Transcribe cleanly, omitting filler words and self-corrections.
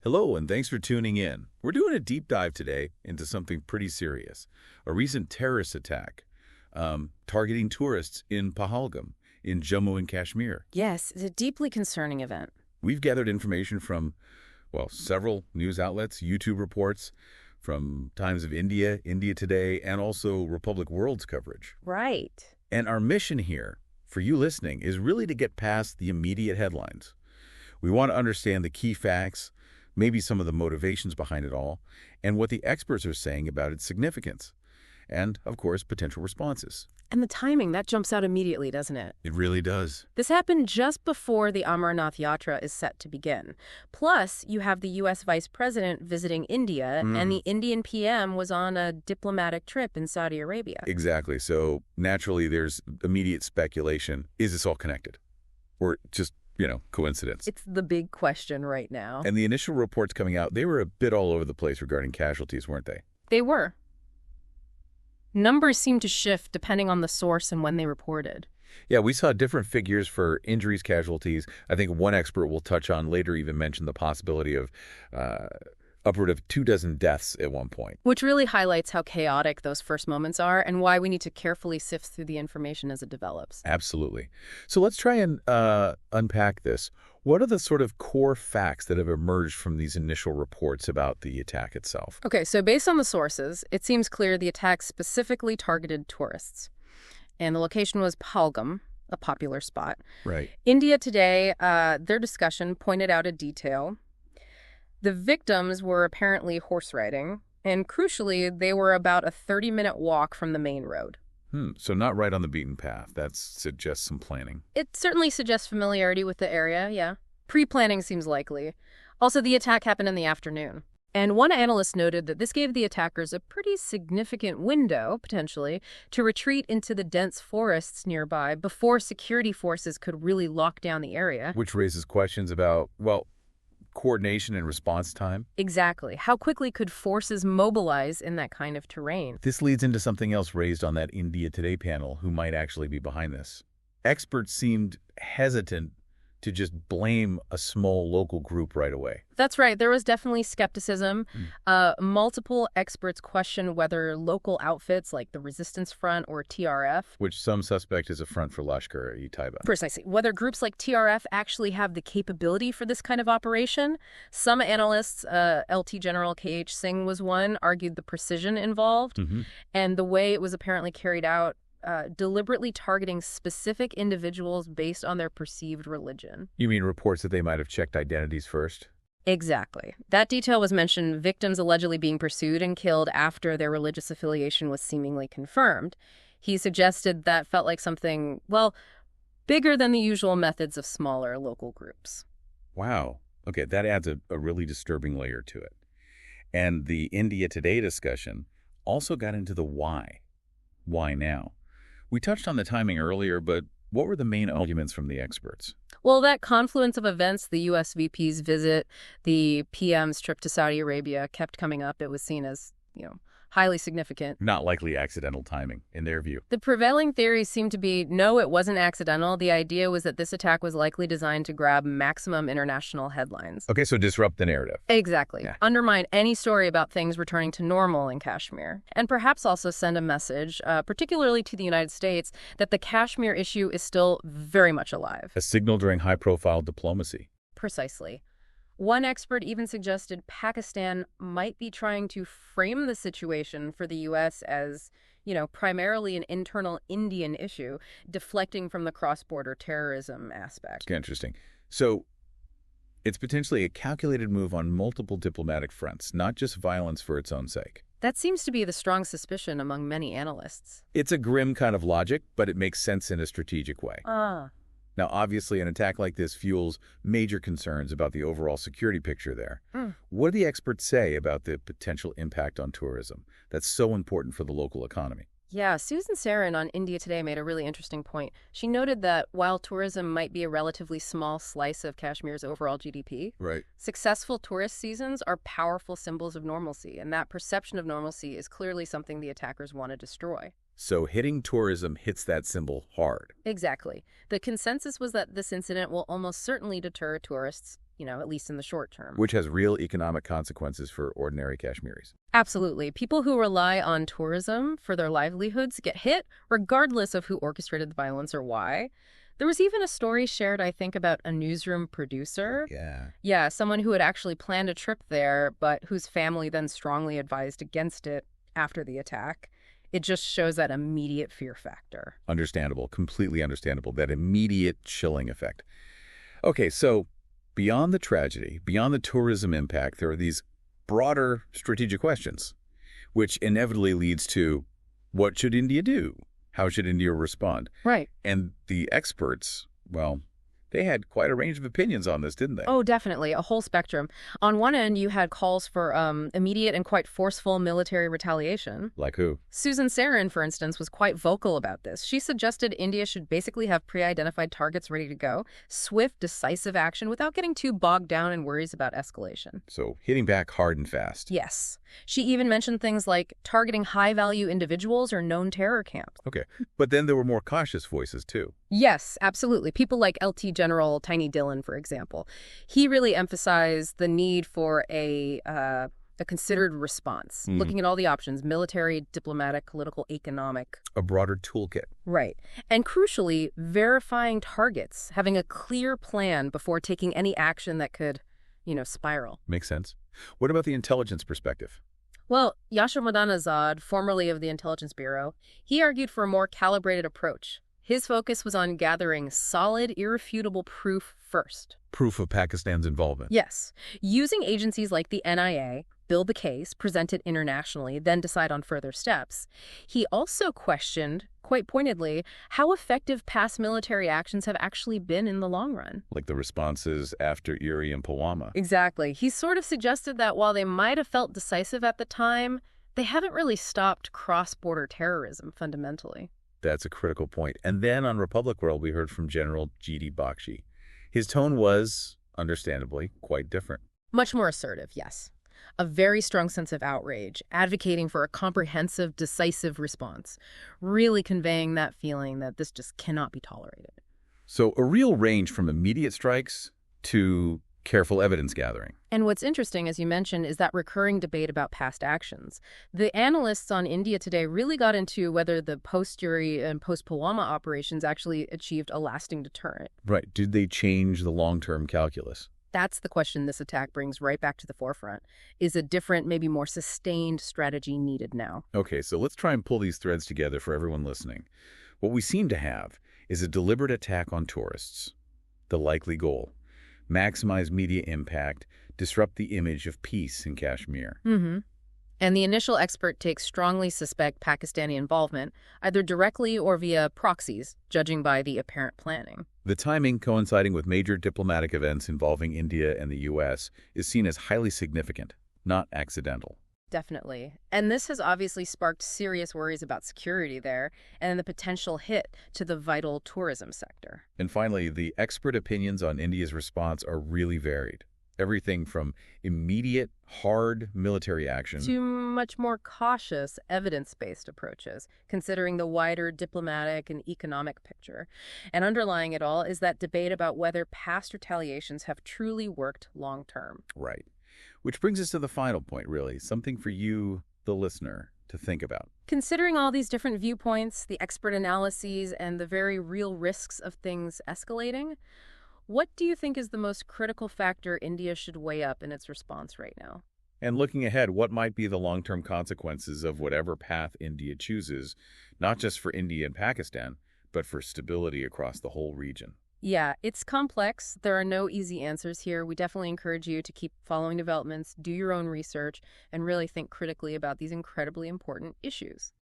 Hello, and thanks for tuning in. We're doing a deep dive today into something pretty serious, a recent terrorist attack targeting tourists in Pahalgam, in Jammu and Kashmir. Yes, it's a deeply concerning event. We've gathered information from, well, several news outlets, YouTube reports, from Times of India, India Today, and also Republic World's coverage. Right. And our mission here, for you listening, is really to get past the immediate headlines. We want to understand the key facts, maybe some of the motivations behind it all, and what the experts are saying about its significance, and, of course, potential responses. And the timing, that jumps out immediately, doesn't it? It really does. This happened just before the Amarnath Yatra is set to begin. Plus, you have the U.S. Vice President visiting India, and the Indian PM was on a diplomatic trip in Saudi Arabia. Exactly. So, naturally, there's immediate speculation. Is this all connected? Or just, coincidence? It's the big question right now. And the initial reports coming out, they were a bit all over the place regarding casualties, weren't they? They were. Numbers seem to shift depending on the source and when they reported. Yeah, we saw different figures for injuries, casualties. I think one expert we'll touch on later even mentioned the possibility of upward of 24 deaths at one point. Which really highlights how chaotic those first moments are and why we need to carefully sift through the information as it develops. Absolutely. So let's try and unpack this. What are the sort of core facts that have emerged from these initial reports about the attack itself? Okay, so based on the sources, it seems clear the attack specifically targeted tourists. And the location was Pahalgam, a popular spot. Right. India Today, their discussion pointed out a detail. The victims were apparently horse riding, and crucially, they were about a 30-minute walk from the main road. So not right on the beaten path. That suggests some planning. It certainly suggests familiarity with the area, yeah. Pre-planning seems likely. Also, the attack happened in the afternoon. And one analyst noted that this gave the attackers a pretty significant window, potentially, to retreat into the dense forests nearby before security forces could really lock down the area. Which raises questions about, well, coordination and response time. Exactly. How quickly could forces mobilize in that kind of terrain? This leads into something else raised on that India Today panel who might actually be behind this. Experts seemed hesitant to just blame a small local group right away. That's right. There was definitely skepticism. Multiple experts questioned whether local outfits like the Resistance Front or TRF, which some suspect is a front for Lashkar-e-Taiba. Precisely. Whether groups like TRF actually have the capability for this kind of operation. Some analysts, LT General K.H. Singh was one, argued the precision involved and the way it was apparently carried out, deliberately targeting specific individuals based on their perceived religion. You mean reports that they might have checked identities first? Exactly. That detail was mentioned, victims allegedly being pursued and killed after their religious affiliation was seemingly confirmed. He suggested that felt like something, well, bigger than the usual methods of smaller local groups. Wow. Okay, that adds a really disturbing layer to it. And the India Today discussion also got into the why. Why now? We touched on the timing earlier, but what were the main arguments from the experts? Well, that confluence of events, the U.S. VP's visit, the PM's trip to Saudi Arabia, kept coming up. It was seen as, highly significant. Not likely accidental timing, in their view. The prevailing theories seem to be, no, it wasn't accidental. The idea was that this attack was likely designed to grab maximum international headlines. Okay, so disrupt the narrative. Exactly. Yeah. Undermine any story about things returning to normal in Kashmir. And perhaps also send a message, particularly to the United States, that the Kashmir issue is still very much alive. A signal during high-profile diplomacy. Precisely. One expert even suggested Pakistan might be trying to frame the situation for the U.S. as, primarily an internal Indian issue, deflecting from the cross-border terrorism aspect. It's interesting. So it's potentially a calculated move on multiple diplomatic fronts, not just violence for its own sake. That seems to be the strong suspicion among many analysts. It's a grim kind of logic, but it makes sense in a strategic way. Now, obviously, an attack like this fuels major concerns about the overall security picture there. What do the experts say about the potential impact on tourism that's so important for the local economy? Yeah, Susan Sarin on India Today made a really interesting point. She noted that while tourism might be a relatively small slice of Kashmir's overall GDP, right, successful tourist seasons are powerful symbols of normalcy, and that perception of normalcy is clearly something the attackers want to destroy. So hitting tourism hits that symbol hard. Exactly. The consensus was that this incident will almost certainly deter tourists at least in the short term. Which has real economic consequences for ordinary Kashmiris. Absolutely. People who rely on tourism for their livelihoods get hit, regardless of who orchestrated the violence or why. There was even a story shared, I think, about a newsroom producer. Yeah, someone who had actually planned a trip there, but whose family then strongly advised against it after the attack. It just shows that immediate fear factor. Understandable, completely understandable, that immediate chilling effect. Okay, so beyond the tragedy, beyond the tourism impact, there are these broader strategic questions, which inevitably leads to what should India do? How should India respond? Right. And the experts, well, they had quite a range of opinions on this, didn't they? Oh, definitely. A whole spectrum. On one end, you had calls for immediate and quite forceful military retaliation. Like who? Susan Sarin, for instance, was quite vocal about this. She suggested India should basically have pre-identified targets ready to go, swift, decisive action without getting too bogged down in worries about escalation. So hitting back hard and fast. Yes. She even mentioned things like targeting high-value individuals or known terror camps. Okay. But then there were more cautious voices, too. Yes, absolutely. People like LT General Tiny Dillon, for example. He really emphasized the need for a considered response, looking at all the options: military, diplomatic, political, economic. A broader toolkit. Right. And crucially, verifying targets, having a clear plan before taking any action that could, spiral. Makes sense. What about the intelligence perspective? Well, Yashir Madanazad, formerly of the Intelligence Bureau, he argued for a more calibrated approach. His focus was on gathering solid, irrefutable proof first. Proof of Pakistan's involvement. Yes. Using agencies like the NIA, build the case, present it internationally, then decide on further steps. He also questioned, quite pointedly, how effective past military actions have actually been in the long run. Like the responses after Uri and Pulwama. Exactly. He sort of suggested that while they might have felt decisive at the time, they haven't really stopped cross-border terrorism fundamentally. That's a critical point. And then on Republic World, we heard from General G.D. Bakshi. His tone was, understandably, quite different. Much more assertive, yes. A very strong sense of outrage, advocating for a comprehensive, decisive response, really conveying that feeling that this just cannot be tolerated. So a real range from immediate strikes to careful evidence gathering. And what's interesting, as you mentioned, is that recurring debate about past actions. The analysts on India today really got into whether the post-Uri and post-Pulwama operations actually achieved a lasting deterrent. Right. Did they change the long-term calculus? That's the question this attack brings right back to the forefront. Is a different, maybe more sustained strategy needed now? Okay, so let's try and pull these threads together for everyone listening. What we seem to have is a deliberate attack on tourists. The likely goal: maximize media impact, disrupt the image of peace in Kashmir. And the initial expert takes strongly suspect Pakistani involvement, either directly or via proxies, judging by the apparent planning. The timing, coinciding with major diplomatic events involving India and the U.S., is seen as highly significant, not accidental. Definitely. And this has obviously sparked serious worries about security there and the potential hit to the vital tourism sector. And finally, the expert opinions on India's response are really varied. Everything from immediate, hard military action to much more cautious, evidence-based approaches, considering the wider diplomatic and economic picture. And underlying it all is that debate about whether past retaliations have truly worked long-term. Right. Which brings us to the final point, really, something for you, the listener, to think about. Considering all these different viewpoints, the expert analyses, and the very real risks of things escalating, what do you think is the most critical factor India should weigh up in its response right now? And looking ahead, what might be the long-term consequences of whatever path India chooses, not just for India and Pakistan, but for stability across the whole region? Yeah, it's complex. There are no easy answers here. We definitely encourage you to keep following developments, do your own research, and really think critically about these incredibly important issues.